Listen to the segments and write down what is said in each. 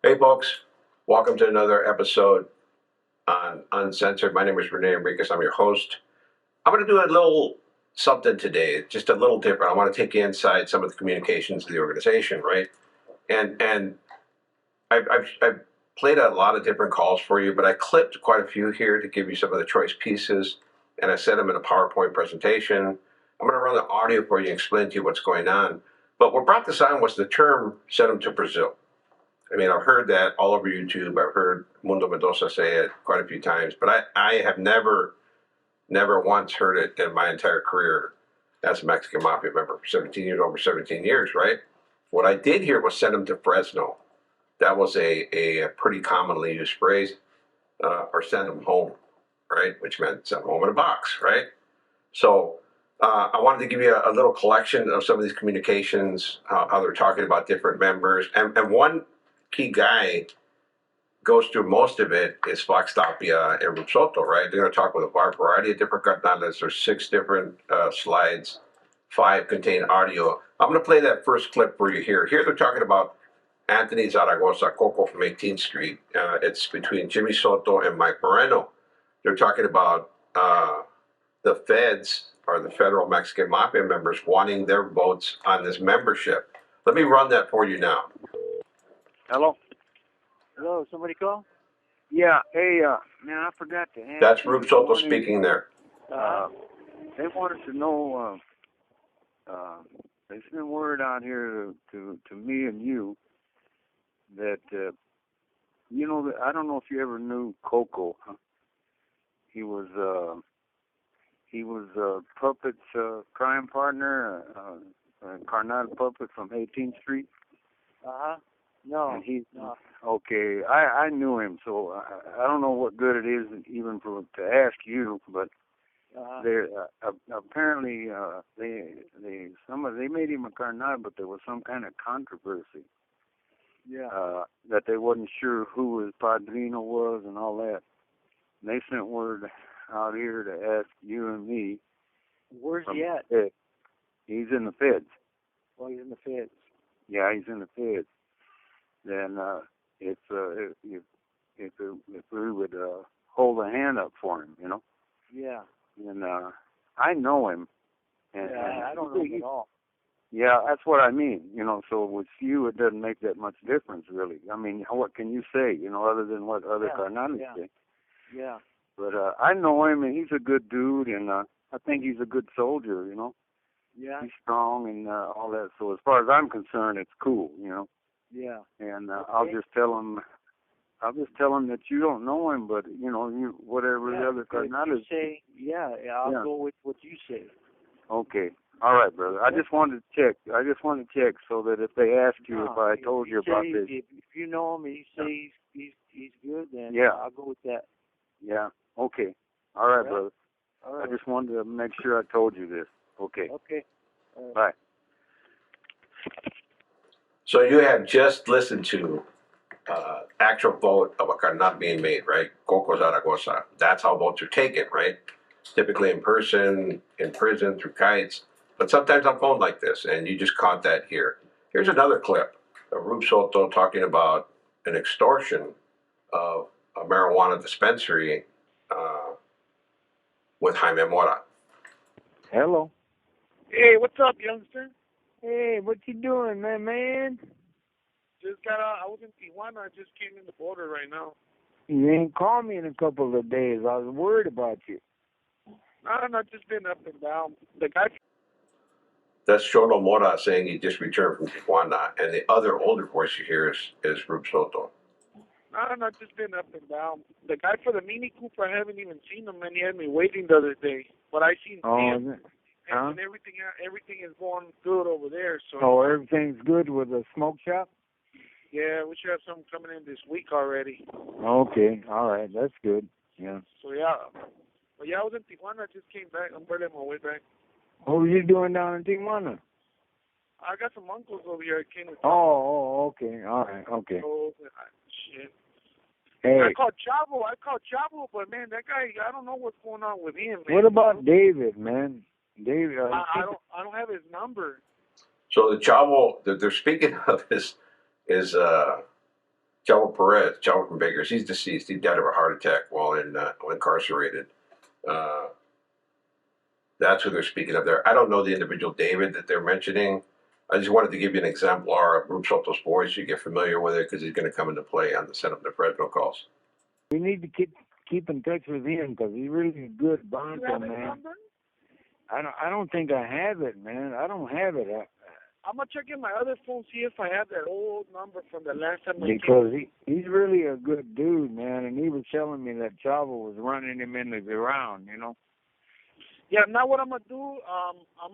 Hey, folks. Welcome to another episode on Uncensored. My name is Rene Enriquez. I'm your host. I'm going to do a little something today, just a little different. I want to take you inside some of the communications of the organization, right? And I've played a lot of different calls for you, but I clipped quite a few here to give you some of the choice pieces, and I set them in a PowerPoint presentation. I'm going to run the audio for you and explain to you what's going on. But what brought this on was the term "send them to Brazil." I mean, I've heard that all over YouTube. I've heard Mundo Mendoza say it quite a few times, but I have never once heard it in my entire career as a Mexican Mafia member for 17 years, over 17 years, right? What I did hear was send them to Fresno. That was a pretty commonly used phrase, or send them home, right? Which meant send them home in a box, right? So I wanted to give you a little collection of some of these communications, how they're talking about different members. And one key guy goes through most of it is Fox Tapia and Rube Soto, right? They're going to talk with a variety of different carnales. There's 6 different slides, 5 contain audio. I'm going to play that first clip for you here. Here they're talking about Anthony Zaragoza, Coco from 18th Street. It's between Jimmy Soto and Mike Moreno. They're talking about the feds, or the federal Mexican Mafia members, wanting their votes on this membership. Let me run that for you now. Hello? Hello, somebody call? Yeah, hey, man, I forgot to ask. That's Rube Soto speaking there. They wanted to know, they sent word out here to me and you that, you know, I don't know if you ever knew Coco. Huh? He was Puppet's crime partner, Carnal Puppet from 18th Street. No. And he, no. Okay, I knew him, so I don't know what good it is even to ask you, but there apparently they made him a carnal, but there was some kind of controversy. Yeah. That they wasn't sure who his padrino was and all that. And they sent word out here to ask you and me. Where's he at? He's in the feds. Well, he's in the feds. Yeah, he's in the feds. Then if we would hold a hand up for him, you know. Yeah. And I know him. And I don't know him at all. Yeah, that's what I mean. You know, so with you, it doesn't make that much difference, really. I mean, what can you say, you know, other than what other carnales say? Yeah. But I know him, and he's a good dude, and I think he's a good soldier, you know. Yeah. He's strong and all that. So as far as I'm concerned, it's cool, you know. Yeah. And okay. I'll just tell him that you don't know him, but you know, whatever the other carnales say. Yeah, I'll go with what you say. Okay. All right, brother. I just wanted to check. So that if they ask you if I told you about this. If you know him and you say he's good, then I'll go with that. Yeah. Okay. All right, brother. All right. I just wanted to make sure I told you this. Okay. Okay. Bye. So you have just listened to actual vote of a carnal being made, right? Coco Zaragoza. That's how votes are taken, right? Typically in person, in prison, through kites, but sometimes on phone like this, and you just caught that here. Here's another clip of Rube Soto talking about an extortion of a marijuana dispensary with Jaime Mora. Hello. Hey, what's up, youngster? Hey, what you doing, man? Just got out. I was in Tijuana. I just came in the border right now. You ain't called me in a couple of days. I was worried about you. No, just been up and down. The guy. That's Cholo Mora saying he just returned from Tijuana, and the other older voice you hear is Rube Soto. No, just been up and down. The guy for the Mini Cooper, I haven't even seen him, and he had me waiting the other day. But I seen him, and everything is going good over there. So. Everything's good with the smoke shop? Yeah, we should have something coming in this week already. Okay, all right, that's good. Yeah. So yeah, but I was in Tijuana. I just came back. I'm barely on my way back. What were you doing down in Tijuana? I got some uncles over here. I came. Okay, all right, okay. Oh, shit. Hey. I called Chavo, but man, that guy, I don't know what's going on with him, man. What about David, man? David, I don't have his number. So the Chavo that they're speaking of is Chavo Perez, Chavo from Baker's, he's deceased. He died of a heart attack while incarcerated. That's who they're speaking of there. I don't know the individual David that they're mentioning. I just wanted to give you an exemplar of Rube Soto's voice. You get familiar with it because he's going to come into play on the Send Him to Fresno calls. We need to keep in touch with him because he's really a good Bronco, man. I don't think I have it, man. I don't have it. I'm gonna check in my other phone, see if I have that old number from the last time. Because he's really a good dude, man, and he was telling me that Chavo was running him into the ground, you know. Yeah, now what I'm gonna do,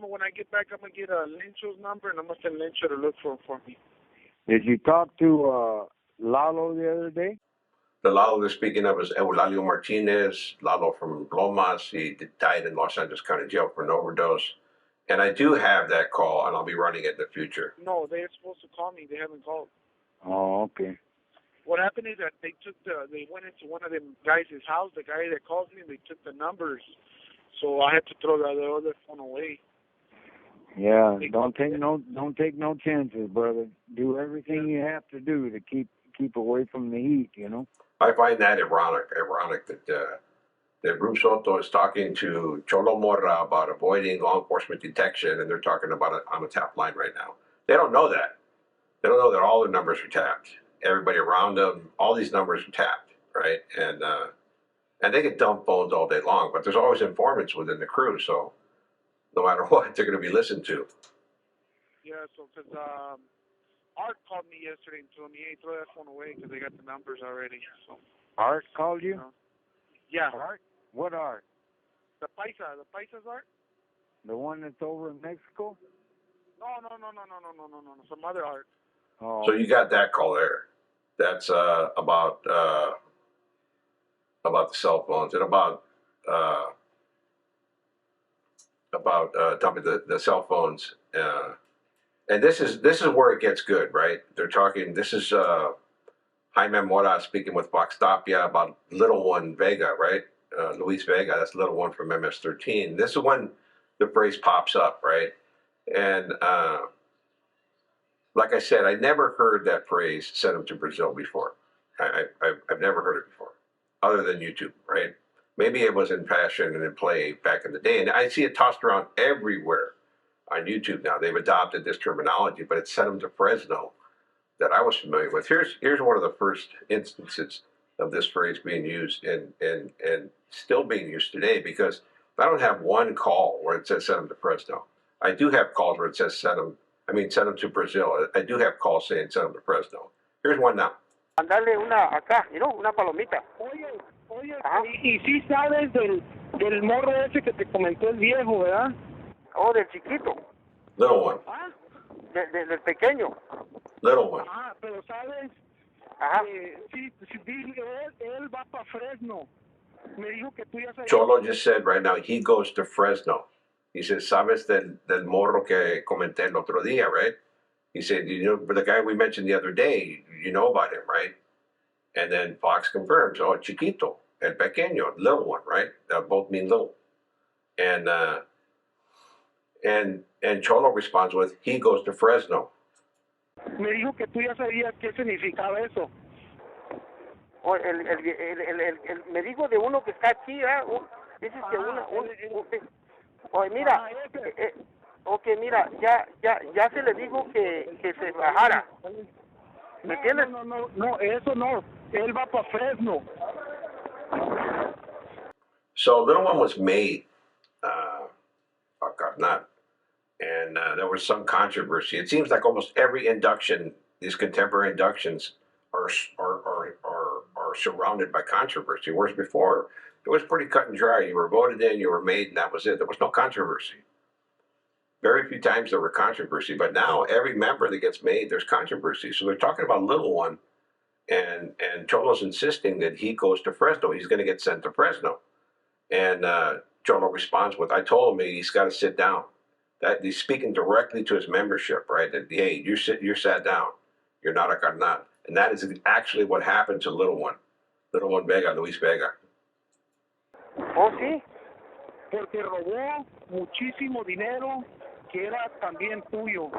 when I get back, I'm gonna get Lencho's number, and I'm gonna send Lencho to look for me. Did you talk to Lalo the other day? The Lalo they're speaking of is Eulalio Martinez, Lalo from Lomas. He died in Los Angeles County Jail for an overdose. And I do have that call, and I'll be running it in the future. No, they're supposed to call me. They haven't called. Oh, okay. What happened is that they went into one of them guys' house, the guy that calls me, and they took the numbers. So I had to throw the other phone away. Yeah, don't take no chances, brother. Do everything you have to do to keep away from the heat, you know. I find that ironic that Rube Soto is talking to Cholo Morra about avoiding law enforcement detection, and they're talking about it on a tap line right now. They don't know that. They don't know that all their numbers are tapped. Everybody around them, all these numbers are tapped, right? And they get dumb phones all day long, but there's always informants within the crew, so no matter what, they're going to be listened to. Yeah, so because Art called me yesterday and told me, hey, throw that phone away because they got the numbers already. So. Art called you? Yeah. Art? What Art? The Paisa's Art? The one that's over in Mexico? No. Some other Art. Oh. So you got that call there. That's about the cell phones and about dumping the cell phones. And this is where it gets good, right? They're talking. This is Jaime Mora speaking with Fox Tapia about Little One Vega, right? Luis Vega, that's Little One from MS-13. This is when the phrase pops up, right? And like I said, I never heard that phrase "send him to Brazil" before. I've never heard it before, other than YouTube, right? Maybe it was in fashion and in play back in the day, and I see it tossed around everywhere on YouTube now. They've adopted this terminology, but it's "send him to Fresno" that I was familiar with. Here's one of the first instances of this phrase being used and still being used today, because I don't have one call where it says "send him to Fresno." I do have calls where it says send him to Brazil. I do have calls saying "send him to Fresno." Here's one now. Mandarle una acá, una palomita. Oye, y sí sabes del morro ese que te comentó el viejo, ¿verdad? Oh, del chiquito. Little one. ¿Ah? Del pequeño. Little one. Ah, pero sabes, sí, él va para Fresno. Me dijo que tú ya sabías. Cholo just said right now he goes to Fresno. He says, "Sabes del morro que comenté el otro día, right?" He said, "You know, the guy we mentioned the other day, you know about him, right?" And then Fox confirms, "Oh, chiquito, el pequeño, little one, right?" That both mean little. And Cholo responds with, "He goes to Fresno." Me dijo que tú ya sabías qué significaba eso. O me dijo de uno que está aquí, dices que oye, mira, okay, mira, ya se le dijo que se bajara. ¿Me entiendes? No, eso no. Él va para Fresno. So Little One was made by Carnal, and there was some controversy. It seems like almost every induction, these contemporary inductions, are surrounded by controversy. Whereas before, it was pretty cut and dry. You were voted in, you were made, and that was it. There was no controversy. Very few times there were controversy, but now every member that gets made, there's controversy. So they're talking about Little One, and Cholo's insisting that he goes to Fresno. He's going to get sent to Fresno. And Cholo responds with, "I told him he's got to sit down." That he's speaking directly to his membership, right? That, hey, you're sat down. You're not a carnal. And that is actually what happened to Little One Vega, Luis Vega. Oh, sí, porque robó muchísimo dinero que era también tuyo.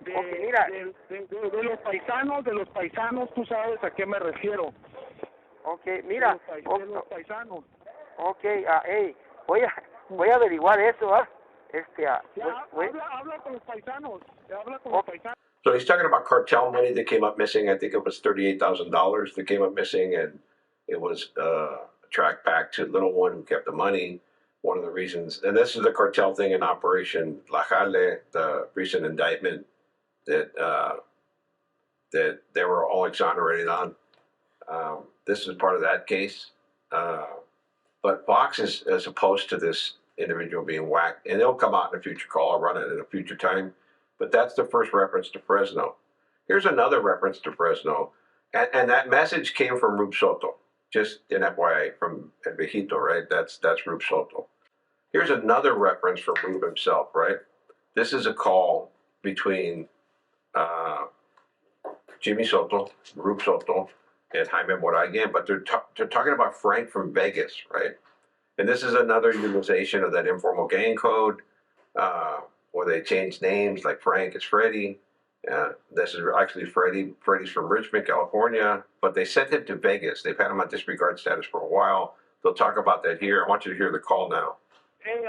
mira. De los paisanos, tú sabes a qué me refiero. Okay, mira. De los paisanos. Okay, hey, voy a averiguar eso, ¿ah? Habla con los paisanos. Habla con los paisanos. So he's talking about cartel money that came up missing. I think it was $38,000 that came up missing, and it was tracked back to Little One who kept the money. One of the reasons, and this is the cartel thing in Operation La Jale, the recent indictment that that they were all exonerated on. This is part of that case. But Fox is as opposed to this individual being whacked, and it'll come out in a future call. I'll run it in a future time. But that's the first reference to Fresno. Here's another reference to Fresno, and that message came from Rube Soto, just in FYI, from El Viejito, right? That's Rube Soto. Here's another reference from Rube himself, right? This is a call between Jimmy Soto, Rube Soto, and Jaime Mora again, but they're talking about Frank from Vegas, right? And this is another utilization of that informal gang code, where they change names, like Frank is Freddie. This is actually Freddie. Freddie's from Richmond, California, but they sent him to Vegas. They've had him on disregard status for a while. They'll talk about that here. I want you to hear the call now. Hey,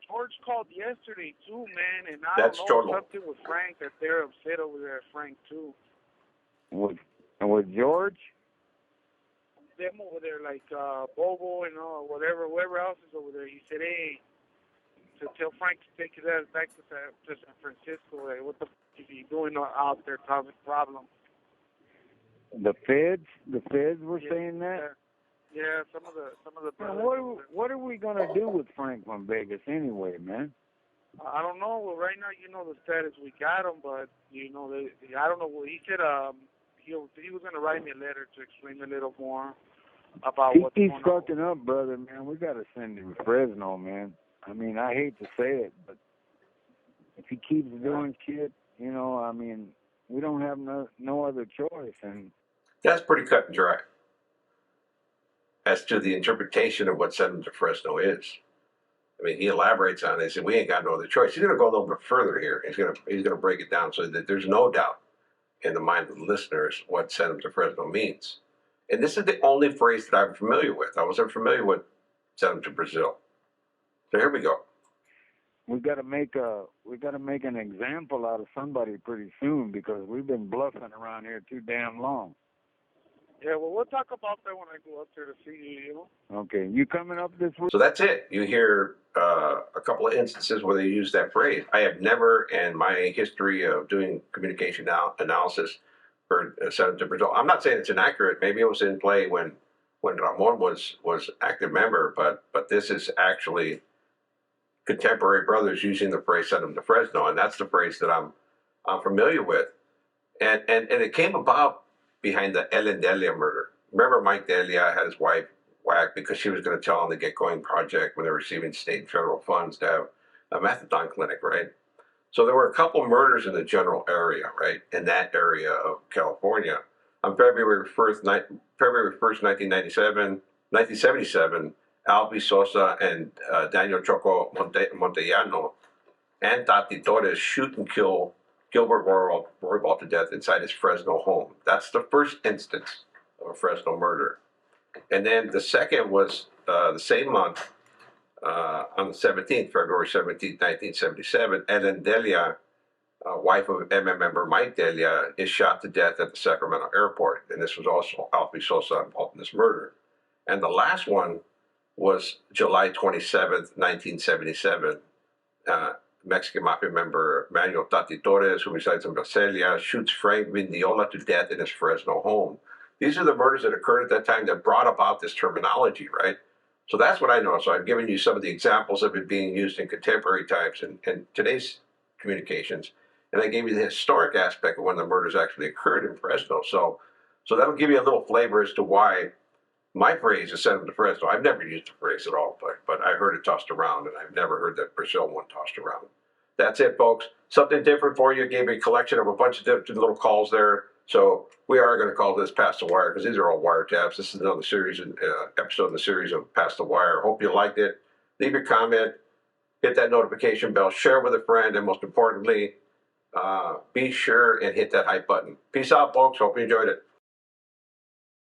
George called yesterday too, man, and That's know something with Frank that they're upset over there at Frank too. With George? Them over there, like Bobo and whoever else is over there. He said, hey, to tell Frank to take his ass back to San Francisco. Like, what the f*** is he doing out there causing problems? The feds were saying that? Yeah, some of the brothers. What are we gonna do with Frank from Vegas anyway, man? I don't know. Well, right now, you know the status we got him, but you know, I don't know. Well, he said he was gonna write me a letter to explain a little more about what's going on. He keeps fucking up, brother, man. We gotta send him to Fresno, man. I mean, I hate to say it, but if he keeps doing shit, you know, I mean, we don't have no other choice. And that's pretty cut and dry as to the interpretation of what sent him to Fresno is. I mean, he elaborates on it. He said, we ain't got no other choice. He's going to go a little bit further here. He's going to break it down so that there's no doubt in the mind of the listeners what sent him to Fresno means. And this is the only phrase that I'm familiar with. I wasn't familiar with sent him to Brazil. So here we go. We got to make an example out of somebody pretty soon, because we've been bluffing around here too damn long. Yeah, well, we'll talk about that when I go up there to see you, you know? Okay. You coming up this week? So that's it. You hear a couple of instances where they use that phrase. I have never, in my history of doing communication analysis, heard sent to Brazil. I'm not saying it's inaccurate. Maybe it was in play when Ramon was active member, but this is actually contemporary brothers using the phrase "send them to Fresno," and that's the phrase that I'm familiar with. And it came about behind the Ellen Delia murder. Remember, Mike Delia had his wife whacked because she was going to tell on the Get Going project when they were receiving state and federal funds to have a methadone clinic, right? So there were a couple murders in the general area, right, in that area of California. On February 1st, 1977, Albi Sosa and Daniel Choco Montellano and Tati Torres shoot and kill Gilbert Roybal to death inside his Fresno home. That's the first instance of a Fresno murder. And then the second was the same month, on the 17th, February 17th, 1977, Ellen Delia, wife of MM member Mike Delia, is shot to death at the Sacramento airport. And this was also Albi Sosa involved in this murder. And the last one was July 27th, 1977. Mexican Mafia member Manuel Tati Torres, who resides in Visalia, shoots Frank Vindiola to death in his Fresno home. These are the murders that occurred at that time that brought about this terminology, right? So that's what I know. So I've given you some of the examples of it being used in contemporary times and today's communications. And I gave you the historic aspect of when the murders actually occurred in Fresno. So that'll give you a little flavor as to why my phrase is "send them to Fresno." I've never used the phrase at all, but I heard it tossed around, and I've never heard that Brazil one tossed around. That's it, folks. Something different for you. Gave you a collection of a bunch of different little calls there. So we are going to call this Past the Wire, because these are all wiretaps. This is another series, episode in the series of Past the Wire. Hope you liked it. Leave your comment. Hit that notification bell. Share with a friend. And most importantly, be sure and hit that hype button. Peace out, folks. Hope you enjoyed it.